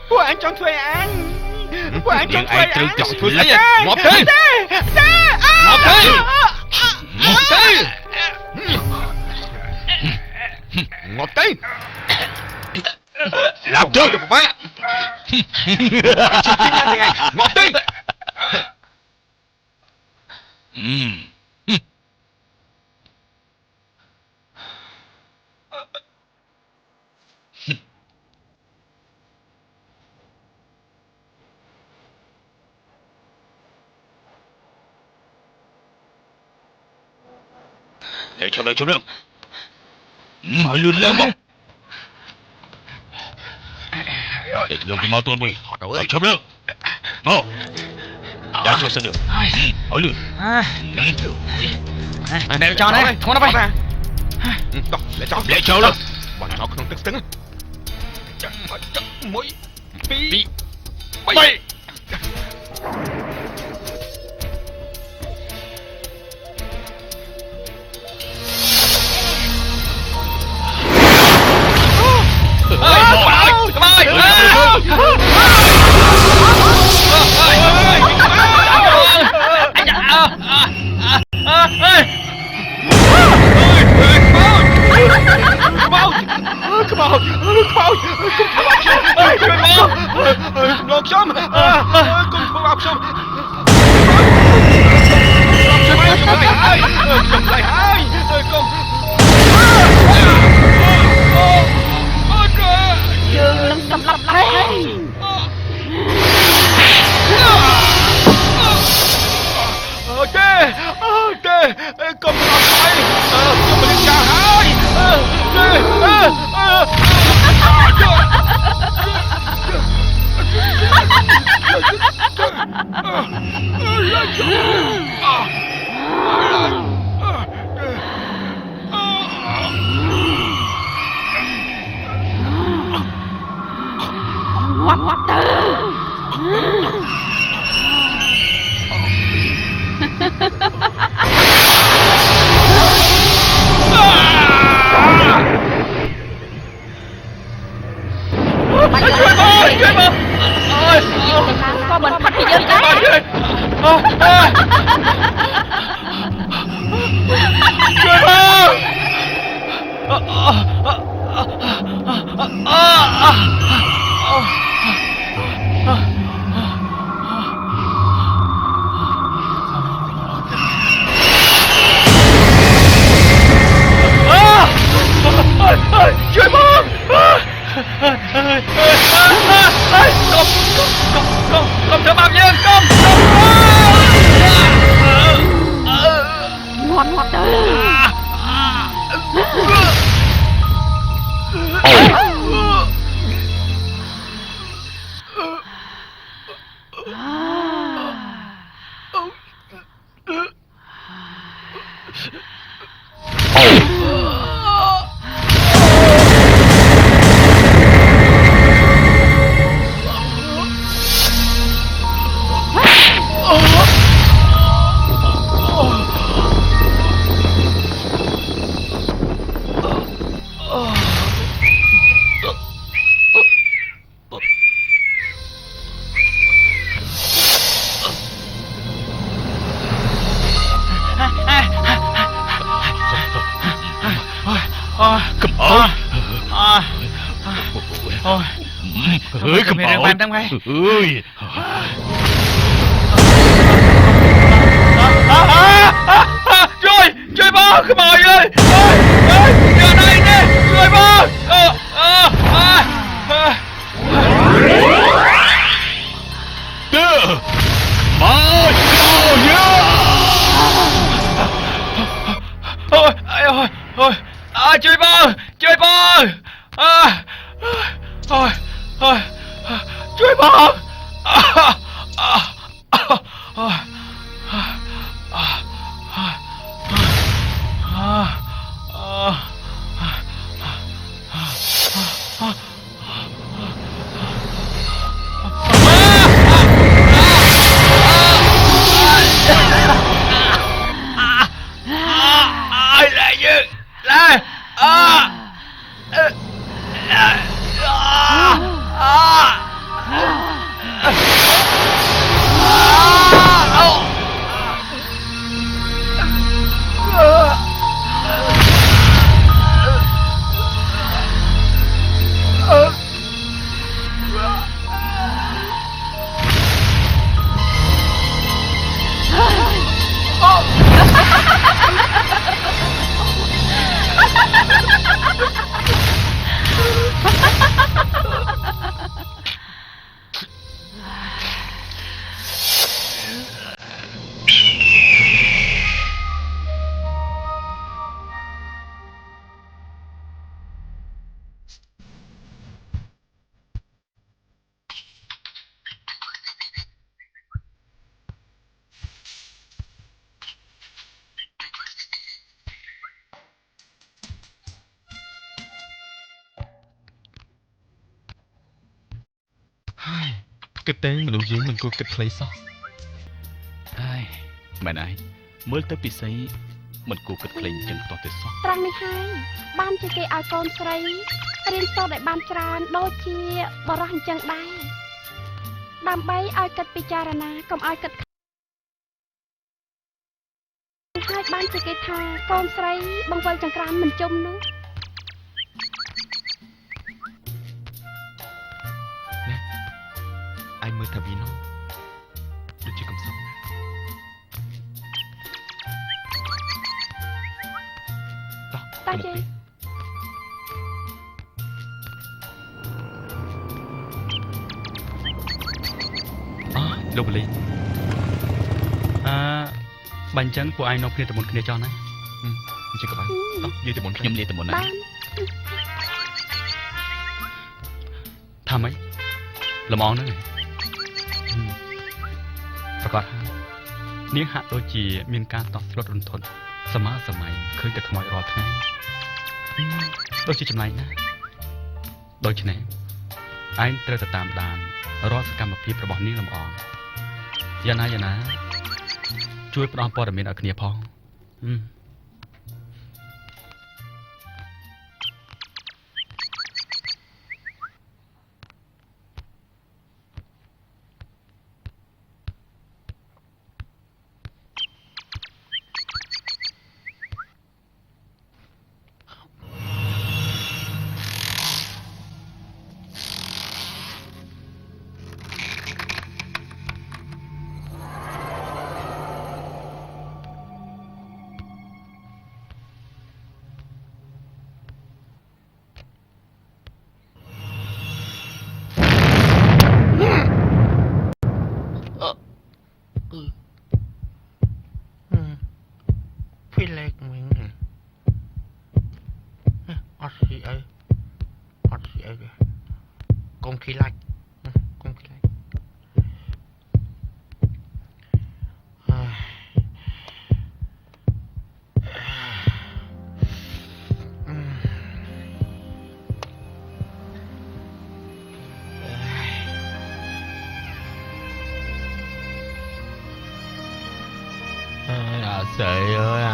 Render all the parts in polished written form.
Của anh trong thuê anh. Của anh trong thuê anh. Thuê lấy ngọt thế. Ngọt thế. Ngọt thế. Ngọt thế. Làm chơi được má. Ngọt thế. Để cho được. Hỏi lươn lên bông. Để lương cái máu tuôn mình. Hỏi chấm được. Ngô. Đã cho sân được. Hỏi lươn. Để cho đấy. Không nó bay. Để cho luôn. Bọn nó không tức tứng. Mũi. Bị. Bay. Con mình thật thì dơ cái. Chơi bom. Công thưa bao nhiêu công. Ngoan tử. Cầm đang bàn đang ngay. Rồi, chơi bơ, cái bòi ơi. Giờ đây nè, chơi bơ. Chơi bơ, chơi bơ. Chơi bơ. Ai lại như là គិតតែមនុស្សយើងមិនគួរគិតខ្លីសោះ ហើយមែនហើយមើលទៅពិសីមិនគួរគិតក្លែងចឹងតោះទេសោះ ត្រង់នេះហើយបានជាគេឲ្យកូនស្រីរៀនសូត្រឲ្យបានច្រើនដូចជាបរិះអញ្ចឹងដែរដើម្បីឲ្យគិតពិចារណាកុំឲ្យគិតហើយបានជាគេថាកូនស្រីបង្វិលចង្ក្រានមិនជុំនោះ ឯងមើលថាវានោះដូចជាកំសត់តោះ តា ទៅមុខ ជេ ទៀតលោកបលីបាញ់ចឹងពួកឯងនៅគ្នាទៅមុនគ្នាចោះណាអញ្ចឹងក៏បានតោះនិយាយទៅមុន ខ្ញុំនិយាយទៅមុនណា បាន ថាម៉េចលំអងហ្នឹងប្រកាសហើយនាងហាក់ដូចជាមានការតក់ស្លុតរន្ធត់សម័យឃើញតែខ្មោចរាល់ថ្ងៃដូចជាចម្លែកណាស់ដូច្នេះឯងត្រូវទៅតាមដានរាល់សកម្មភាពរបស់នាងលំអងយ៉ាងណាជួយផ្ដល់ព័ត៌មានឲ្យគ្នាផង พี่เล็กมึงอดสิเอ้กงขี้ไล่กงขี้ไล่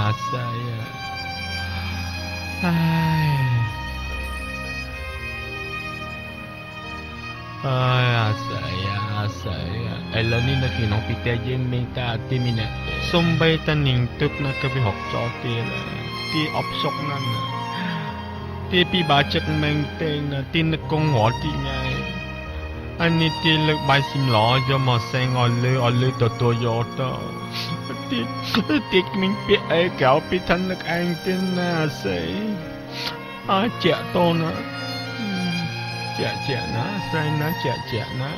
อาศัยเอ้ยอาศัยอาศัยไอ้เรื่องนี้นะคือน้องปีเตยเมงตาที่มีเนี่ย សំបីតានាងទឹកណាក៏វាហុកចោលគេដែរទីអបសុកណាស់ណាទីពីបាចិត្តមែងទេណាទីនឹកកងរត់ទីញ៉ៃអានេះទីលើកបាយស៊ីមឡយកមកសេងឲ្យលើទៅយកទៅទីគ្មានពាក្យអីក្រៅពីថានឹកឯងទេណាស្អីជាក់តូនណាជាក់ណាស្អីណាជាក់ណា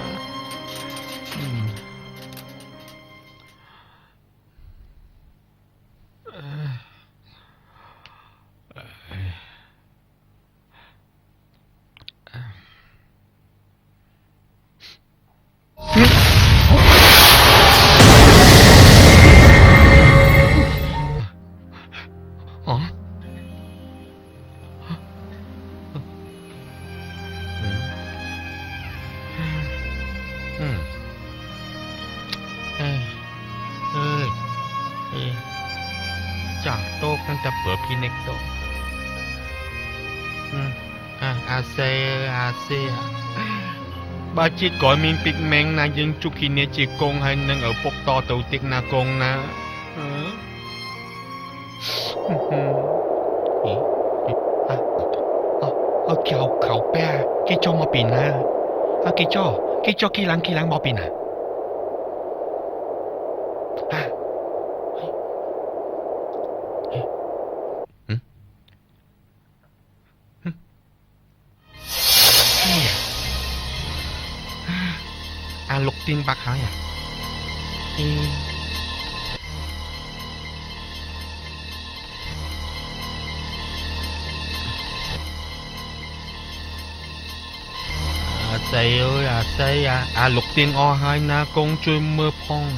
ចាស់តោកនឹងតែប្រើពីនិកតោ อาเซอาเซบาจิก่อนมีปิกแมงนะยังจุกินเนจิกงให้นังเอาปกต่อตัวติ๊กนากงนะเอาเข่าแป้กี่จ้อมาปีนนะกี่จ้อกี่หลังมาปีนนะlục tiên bạc hả à? Xây ơi xây lục tiên o hai na con chui mưa phong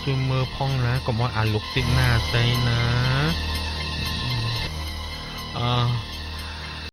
chui mưa phong là còn mọi lục tiên na xây na